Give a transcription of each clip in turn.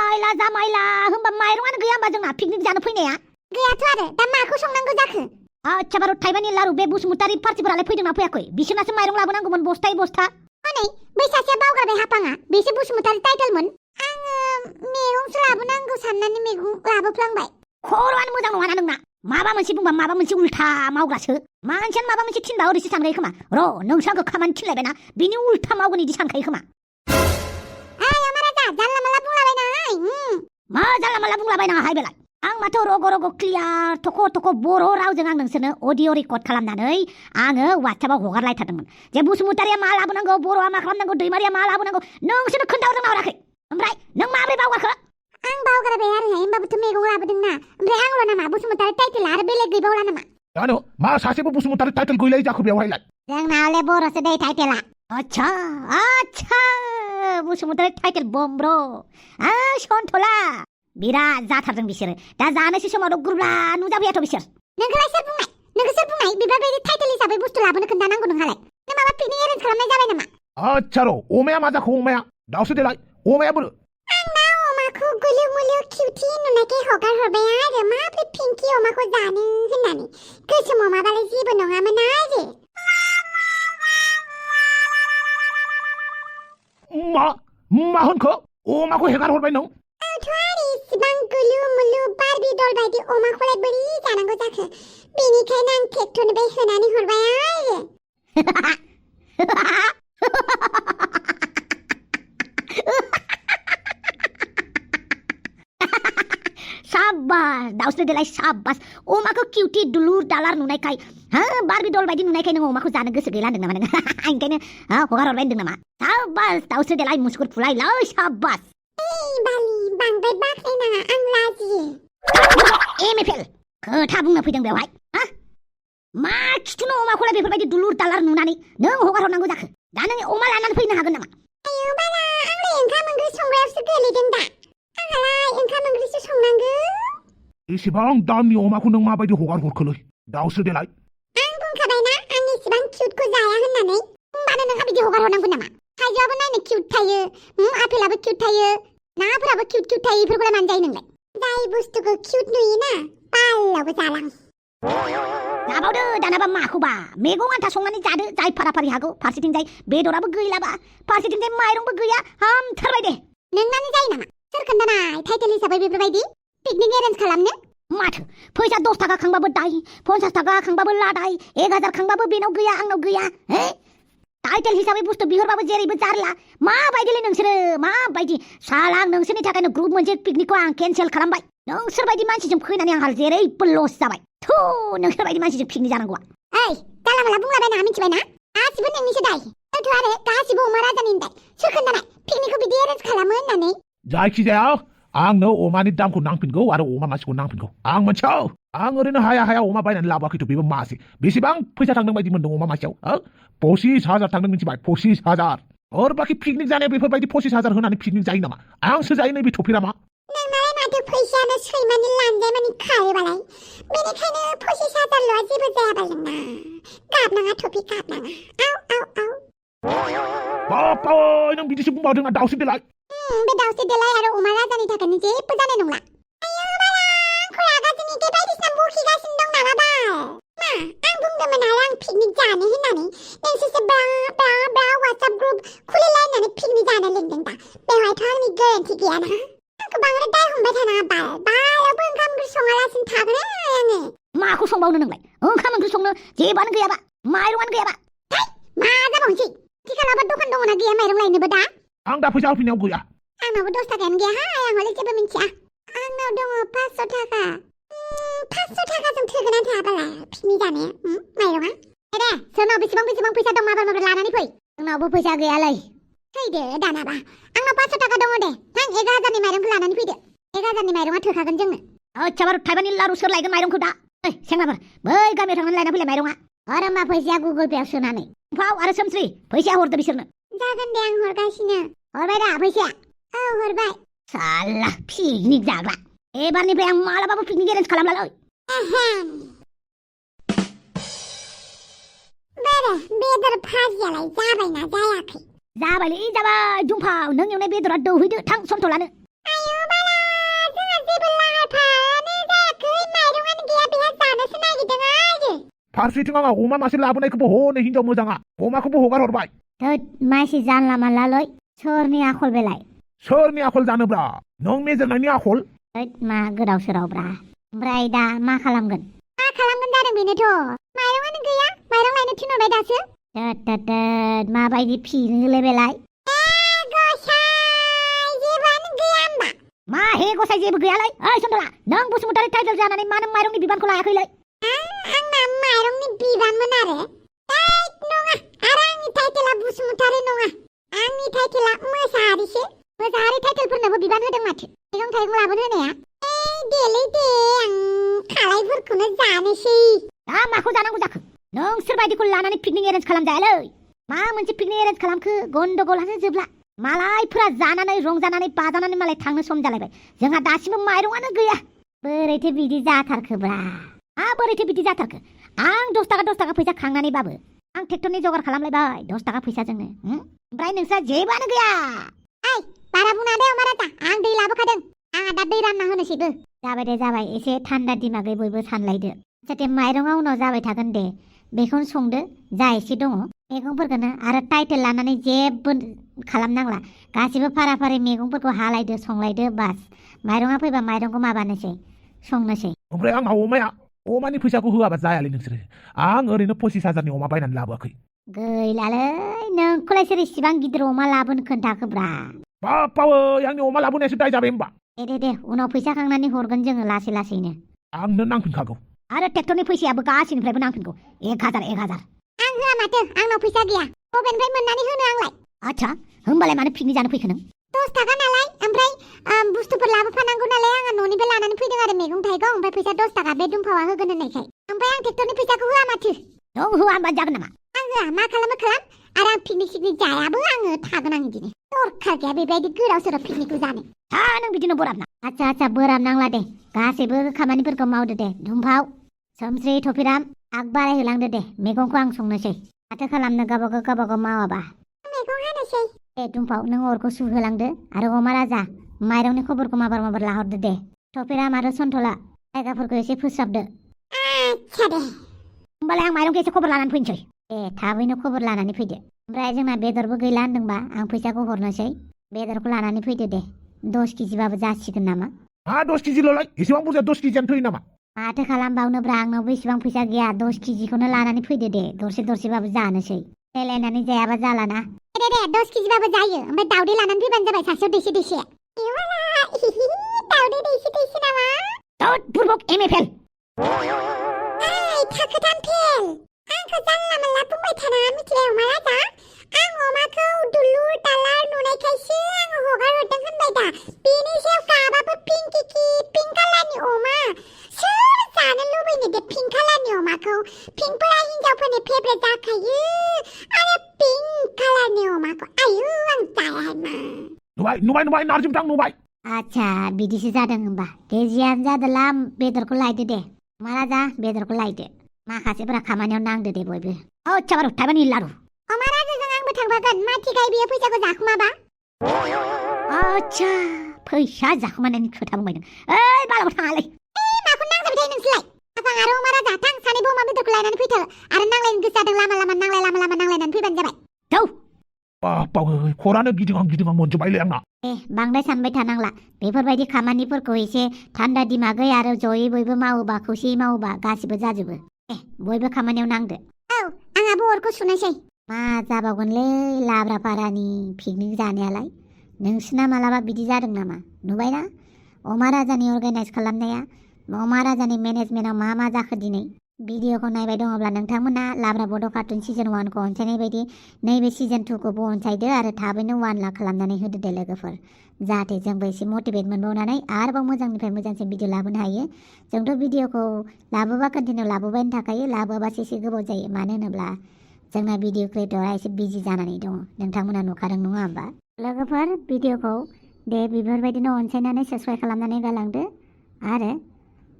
आयला जामायला होमबा माइरंआनो गैया होमबा जोंना पिकनिक जानो फैनाया गैयाथ' आरो दा माखौ संनांगौ जाखो आच्छा बारु थाइबानि लारु बे बसुमतारी पार्टिफोरालाय फैदोंना फैयाखै बिसोरनासो माइरं लाबोनांगौमोन बस्थायै बस्था हनै बै सासेया बावगारबाय हापाङा बेसो बसुमतारी टाइटेलमोन आङो मैगंसो लाबोनांगौ साननानै मैगं लाबोफ्लांबाय खर'आनो मोजां नङाना नोंना माबा मोनसे बुंबा माबा मोनसे उल्था मावग्रासो मानसियानो माबा मोनसे थिनबा ओरैसो सानखायो खोमा र' नोंस्राखौ खामानि थिनलायबायना बिनि उल्था मावगोन इदि सानखायो खोमा जानला माला बुंलाबायनाङाहाय मा जानला माला बुंलाबायनाङाहाय बेलाय आं माथो रग' रग' क्लियार थख' थख' बर' रावजों आं नोंसोरनो अडिअ रेकर्ड खालामनानै आङो वाट्सएपआव हगारलायथारदोंमोन जे बसुमतारिया मा लाबोनांगौ बर'आ मा खालामनांगौ दैमारिया मा लाबोनांगौ नोंसोरनो खोन्थाहरदोंना हराखै ओमफ्राय नों माबोरै बावगारखो आं बावगारबाय आरोहाय होमबाबोथ' मैगं लाबोदोंना ओमफ्राय आंल' नामा बसुमतारी टाइटेला आरो बेलेग गैबावला नामा जानो मा सासेबो बसुमतारी टाइटेल गैलायै जाखो बेवहायलाय जोंनावलाय बर'सो दै टाइटेला अच्छा अच्छा बसुमतारी टाइटेल बम्ब्र सन्थला बिराद जाथारदों बिसोरो दा जानोसै समावथ' गुरब्ला नुजाफैयाथ' बिसोर नोंखौलाय सोर बुंनाय बेफोरबायदि टाइटेल हिसाबै बुस्थु लाबोनो खोन्थानांगौ नोंहालाय नों माबा पिकनिक एरेन्ज खालामनाय जाबाय नामा आच्छा र' अमाया मा जाखो अमाया दाउसो देलाय अमाया बोरो आंना अमाखौ गुलु मुलु किउटि नुनायखाय हगार हरबाय आरो माब्रै पिंकि अमाखौ जानो होननानै गोसोम अमाबालाय जेबो नङामोन आरो मा होनखो अमाखौ हेगार हरबाय नों इसिबां गुलु मुलु बारबि दल बायदि अमाखौलाय बोरै जानांगौ जाखो बेनिखायनो आं ट्रेक्टरनिफ्राय होनानै हरबाय आरो साबास दाउस्रि देलाय साबास अमाखौ किउटि दुलुर दालार नुनायखाय बारबि दल बायदि नुनायखाय नों अमाखौ जानो गोसो गैला होनदों नामा नों ओंखायनो हगार हरबाय होनदों नामा साबास दाउस्रि देलाय मुसुगुर फुलायलाय साबास बाली बांद्राय बाख्नायनाङा आं लाजियो एमएफएल खोथा बुंनो फैदों बेवहाय मा खिथुनो अमाखौलाय बेफोरबायदि दुलुर दालार नुनानै नों हगार हरनांगौ जाखो दा नों अमा लानानै फैनो हागोन नामा आयौ बाला आंलाय ओंखाम ओंख्रि संग्रायावसो गोलैदों दा आंहालाय ओंखाम ओंख्रिसो संनांगौ एसेबां दामनि अमाखौ नों माबायदि हगार हरखोलै दाउस्रि देलाय आं बुंखाबायना आं इसेबां किउटखौ जाया होननानै होमबानो नोंहा बिदि हगार हरनांगौ नामा थाइजौआबो नायनो किउट थायो आपेलाबो किउट थायो नाफोराबो किउट किउट थायो बेफोरखौलाय मानो जायो नोंलाय जाय बुस्थुखौ किउट नुयोना बालावबो जालां जाबावदो दानाबा माखौबा मैगं आन्था संनानै जादो जाय फाराफारि हागौ फारसेथिंजाय बेदराबो गैलाबा फारसेथिंजाय माइरंबो गैया हामथारबाय दे नोंनानो जायो नामा सोर खोन्थानाय टाइटेल हिसाबै बेफोरबायदि पिकनिक एरेन्ज खालामनो माथो फैसा 10 थाखा खांबाबो दाय 50 थाखा खांबाबो लादाय 1000 खांबाबो बेनाव गैया आंनाव गैया टाइटेल हिसाबै बुस्थु बिहरबाबो जेरैबो जारला माबायदिलै नोंसोरो माबायदि साला आं नोंसोरनि थाखायनो ग्रुप मोनसे पिकनिकखौ आं केन्सेल खालामबाय नोंसोरबायदि मानसिजों फैनानै आंहा जेरैबो लस जाबाय थु नोंसोरबायदि मानसिजों पिकनिक जानांगौआ ओइ जानला माला बुंलाबायनाङा मिथिबायना गासिबो नोंनिसो दाय दोनथ' आरो गासिबो अमा राजानि दाय सोर खोन्थानाय पिकनिकखौ बिदि एरेन्ज खालामो होननानै जायखिजाया आंनो अमानि दामखौ नांफिनगौ आरो अमा मासेखौ नांफिनगौ आं मोनथियो आं ओरैनो हाया अमा बायनानै लाबोआखैथ' बेबो मासे बेसेबां फैसा थांदों बायदि मोनदों अमा मासेयाव 25,000 थांदों मिथिबाय 25,000 और बाखि पिकनिक जानाया बेफोरबायदि 25,000 होनानै पिकनिक जायो नामा आंसो जायो नैबे थफिरा मा नोंनालाय माथो फैसायानो सैमानि लानजायमानि खारोबालाय बेनिखायनो 25,000ल'आ जेबो जायाबा जोंना गाबनाङा थफि गाबनाङा बाप नों बिदिसो बुंबावदों दाउस्रि देलाय बे दाउस्रि देलाय आरो अमा राजानि थाखायनो जेबो जानाय नंला आयौ बाला आंखौ रागा जोंनिखाय बायदिसिना बखिगासिनो दं नामा बाल मा आं बुंदोंमोन आरो आं पिकनिक जानो होननानै नोंसोरसो ब्रा वाट्सएप ग्रुप खुलिलायनानै पिकनिक जानो लिंदों दा बेवहायथ' आंनि गोरोन्थि गैयाना आंखौ बांद्राय दाय हमबाय थानाङा बालावबो ओंखाम ओंख्रि सङालासिनो थागोन आङो माखौ संबावनो नोंलाय ओंखाम ओंख्रि संनो जेबोआनो गैयाबा माइरंआनो गैयाबा मा जाबावनोसै थिखालाबा दखान दङना गैया माइरं लायनोबो दा आं दा फैसा होफिननायाव गैया आंनावबो 10 थाखायानो गैयाहाय आं हले जेबो मिन्थिया आंनाव दङ 500 थाखा 500 थाखाजों थोगोना थोआबालाय पिकनिक जानाया माइरंआ दे सोरनाव बेसेबां फैसा दं माबार लानानै फै आंनावबो फैसा गैयालै फैदो दानाबा आंनाव 500 थाखा दङ दे थां 1000नि माइरंखौ लानानै फैदो 1000नि माइरंआ थोखागोन जोंनो आच्छा बारु थाइबानि लारु सोर लायगोन माइरंखौ दा सेंग्राफोर बै गामियाव थांनानै लायना फैलाय माइरंआ आरो मा फैसाया गुगल पेआव सोनानै फाव आरो सोमस्रि फैसाया हरदो बिसोरनो जागोन दे आं हरगासिनो हरबाय दा फैसाया औ हरबाय साला पिकनिक जाग्रा एबारनिफ्राय आं मालाबाबो पिकनिक एरेन्ज खालामलालै बेदर भाजियालाय जाबायना जायाखै जाबायलै जाबाय दुमफाव नों एवनाय बेदरा दौहैदो थां सन्थ'लानो आयौ फारसेथिं आंहा अमा मासे लाबोनायखौबो हनै हिनजाव मोजाङा अमाखौबो हगार हरबाय थोद मानसि जानला मानलालै सोरनि आखल बेलाय सोरनि आखल जानोब्रा नों मेजेरनायनि आखल थोद मा गोदाव सोरावब्रा ओमफ्राय दा मा खालामगोन मा खालामगोन जादों बेनोथ' माइरंआनो गैया माइरं लायनो थिनहरबाय दासो थोद माबायदि फिनोलै बेलाय गसाइ जेबोआनो गैया होमबा मा हे गसाइ जेबो गैयालै ओइ सन्दला नों बसुमतारी टाइटेल जानानै मानो माइरंनि बिबानखौ लायाखैलै आंना माइरंनि बिबानमोन आरो नङा आरो आंनि टाइटेला बसुमतारी नङा आंनि टाइटेला मोसाहारिसो मोसाहारि टाइटेलफोरनोबो बिबान होदों माथो मैगं थाइगं लाबोनो होनाया देलै दे आं खालायफोरखौनो जानोसै दा माखौ जानांगौ जाखो नोंसोर बायदिखौ लानानै पिकनिक एरेन्ज खालामजायालै मा मोनसे पिकनिक एरेन्ज खालामखो गन्डगलानो जोबला मालायफोरा जानानै रंजानानै बाजानानै मालाय थांनो सम जालायबाय जोंहा दासिमबो माइरंआनो गैया बोरैथो बिदि जाथारखोब्रा बोरैथो बिदि जाथारखो आं 10 थाखा फैसा खांनानैबाबो आं ट्रेक्टरनि जगार खालामलायबाय 10 थाखा फैसाजोंनो ओमफ्राय नोंस्रा जेबोआनो गैया बारा बुंना दे अमा राजा आं दै लाबोखादों आंहा दा दै रानना होनोसैबो जाबाय एसे थान्दा दिमागै बयबो सानलायदो जाहाथे माइरंआ उनाव जाबाय थागोन दे बेखौनो संदो जा एसे दङ मैगंफोरखौनो आरो टाइटेल लानानै जेबो खालामनांला गासिबो फारा फारि मैगंफोरखौ हालायदो संलायदो बास माइरंआ फैबा माइरंखौ माबानोसै संनोसै ओमफ्राय आंहा अमानि फैसाखौ होआबा जायालै नोंसोरो आं ओरैनो 25,000नि अमा बायनानै लाबोआखै गैलालै नोंखौलाय सोर इसिबां गिदिर अमा लाबोनो खोन्थाखोब्रा बापावै आंनि अमा लाबोनायासो दाय जाबाय होमबा दे उनाव फैसा खांनानै हरगोन जोङो लासैनो आंनो नांफिनखागौ आरो ट्रेक्टरनि फैसायाबो गासैनिफ्रायबो नांफिनगौ 1000 आं होआ माथो आंनाव फैसा गैया बबेनिफ्राय मोननानै होनो आंलाय आच्छा होमबालाय मानो पिकनिक जानो फैखो नों 10 थाखा नालाय ओमफ्राय बुस्थुफोर लाबोफानांगौ नालाय आङो न'निफ्राय लानानै फैदों आरो मैगं थाइगं ओमफ्राय फैसा 10 थाखा बे दुमफावा होगोन होननायखाय ओमफ्राय आं ट्रेक्टरनि फैसाखौ होआ माथो नों होआ होमबा जागोन नामा आं होआ मा खालामो खालाम आरो आं पिकनिक जायाबो आङो थागोन आं बिदिनो दरखार गैया बेबायदि गोदाव सोराव पिकनिकखौ जानो नों बिदिनो बोराबना आच्छा बोराब नांला दे गासैबो खामानिफोरखौ मावदो दे दुमफाव सोमस्रि थफिराम आग बारायहोलांदो दे मैगंखौ आं संनोसै माथो खालामनो गावबागाव मावाबा मैगं हानोसै दे दुमफाव नों अरखौ सुहोलांदो आरो अमा राजा माइरंनि खबरखौ माबार लाहरदो दे थफिराम आरो सन्थला जायगाफोरखौ एसे फोस्राबदो आच्छा दे होमबालाय आं माइरंखौ एसे खबर लानानै फैनोसै थाबैनो खबर लानानै फैदो ओमफ्राय जोंना बेदरबो गैला होनदोंबा आं फैसाखौ हरनोसै बेदरखौ लानानै फैदो दे 10 केजिबाबो जासिगोन नामा 10 केजिल'लाय एसेबां बुरजा 10 केजियानो थोयो नामा माथो खालामबावनोब्रा आंनावबो इसेबां फैसा गैया 10 केजिखौनो लानानै फैदो दे दरसेबाबो जानोसै रायलायनानै जायाबा जालाना दे 10 केजिबाबो जायो ओमफ्राय दावदै लानानै फैबानो जाबाय सासेयाव दैसे दावदै दैसे नामा थोद बुरबक एमएफएल थाखोथाम फेल आंखौ जानला मानला बुंबाय थानाङा मिथिबाय अमा राजा आं अमाखौ दुलुर दालार नुनायखायसो आङो हगार हरदों होनबाय दा बेनि सायाव गाबाबो पिंक कालारनि अमा सोर जानो लुबैनो दे पिंक कालारनि अमाखौ पिंकफोरा हिन्जावफोरनि फेभरेट जाखायो आरो पिंक कालारनि अमाखौ आयु आं जायाहाय नुबाय नारजि बिथां नुबाय आच्छा बिदिसो जादों होमबा दे जियानो जादोला बेदरखौ लायदो दे अमा राजा बेदरखौ लायदो माखासेफोरा खामानियाव नांदो दे बयबो चाबारु थाइबानि लारु अमा राजाजों आंबो थांफागोन मा थिगाय बियो फैसाखौ जाखुमाबा आच्छा फैसा जाखुमानायनि खोथा बुंबाय नों ओइ बालाबो थाङालै माखौ नांजाबाय थायो नोंसोरलाय आफां आरो अमा राजा थां सानैबो अमा बेदरखौ लायनानै फैथो आरो नांलायनो गोसो जादों लामा नांलायनानै फैबानो जाबाय थौ बापावै खरानो गिदिं मोनजोबबायलै आंना बांद्राय सानबाय थानांला बेफोरबायदि खामानिफोरखौ एसे थान्दा दिमागै आरो जयै बयबो मावोबा खौसेयै मावोबा गासिबो जाजोबो बयबो खामानियाव नांदो आंहाबो अरखौ सुनोसै मा जाबावगोनलै लाब्रापारानि पिकनिक जानायालाय नोंसिना मालाबा बिदि जादों नामा नुबायना अमा राजानि अर्गानाइज खालामनाया अमा राजानि मेनेजमेन्टआव मा जाखो दिनै भिडिअखौ नायबाय दङब्ला नोंथांमोना लाब्रा बड' कार्टुन सिजन 1खौ अनसायनाय बायदि नैबे सिजन 2खौबो अनसायदो आरो थाबैनो 1 लाख खालामनानै होदो दे लोगोफोर जाहाथे जोंबो एसे मटिभेट मोनबावनानै आरोबाव मोजांनिफ्राय मोजांसिन भिडिअ लाबोनो हायो जोंथ' भिडिअखौ लाबोबा कन्टिनिउ लाबोबायानो थाखायो लाबोबासो एसे गोबाव जायो मानो होनोब्ला जोंना भिडिअ क्रिएटरा एसे बिजि जानानै दङ नोंथांमोना नुखादों नङा होमबा लोगोफोर भिडिअखौ दे बेफोरबायदिनो अनसायनानै साबस्क्राइब खालामनानै गालांदो आरो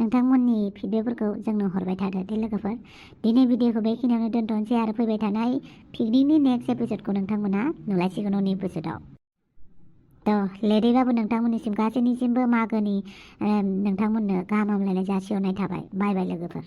नोंथांमोननि भिडिअफोरखौ जोंनो हरबाय थादो दे लोगोफोर दिनै भिडिअखौ बेखिनियावनो दोनथ'नोसै आरो फैबाय थानाय पिकनिकनि नेक्स्ट एपिसोडखौ नोंथांमोना नुलायसिगोन उननि एपिसोडआव थ' लेटैबाबो नोंथांमोननिसिम गासैनिसिमबो मागोनि नोंथांमोननो गाहाम हामलायनाय जासिहरनाय थाबाय बाय लोगोफोर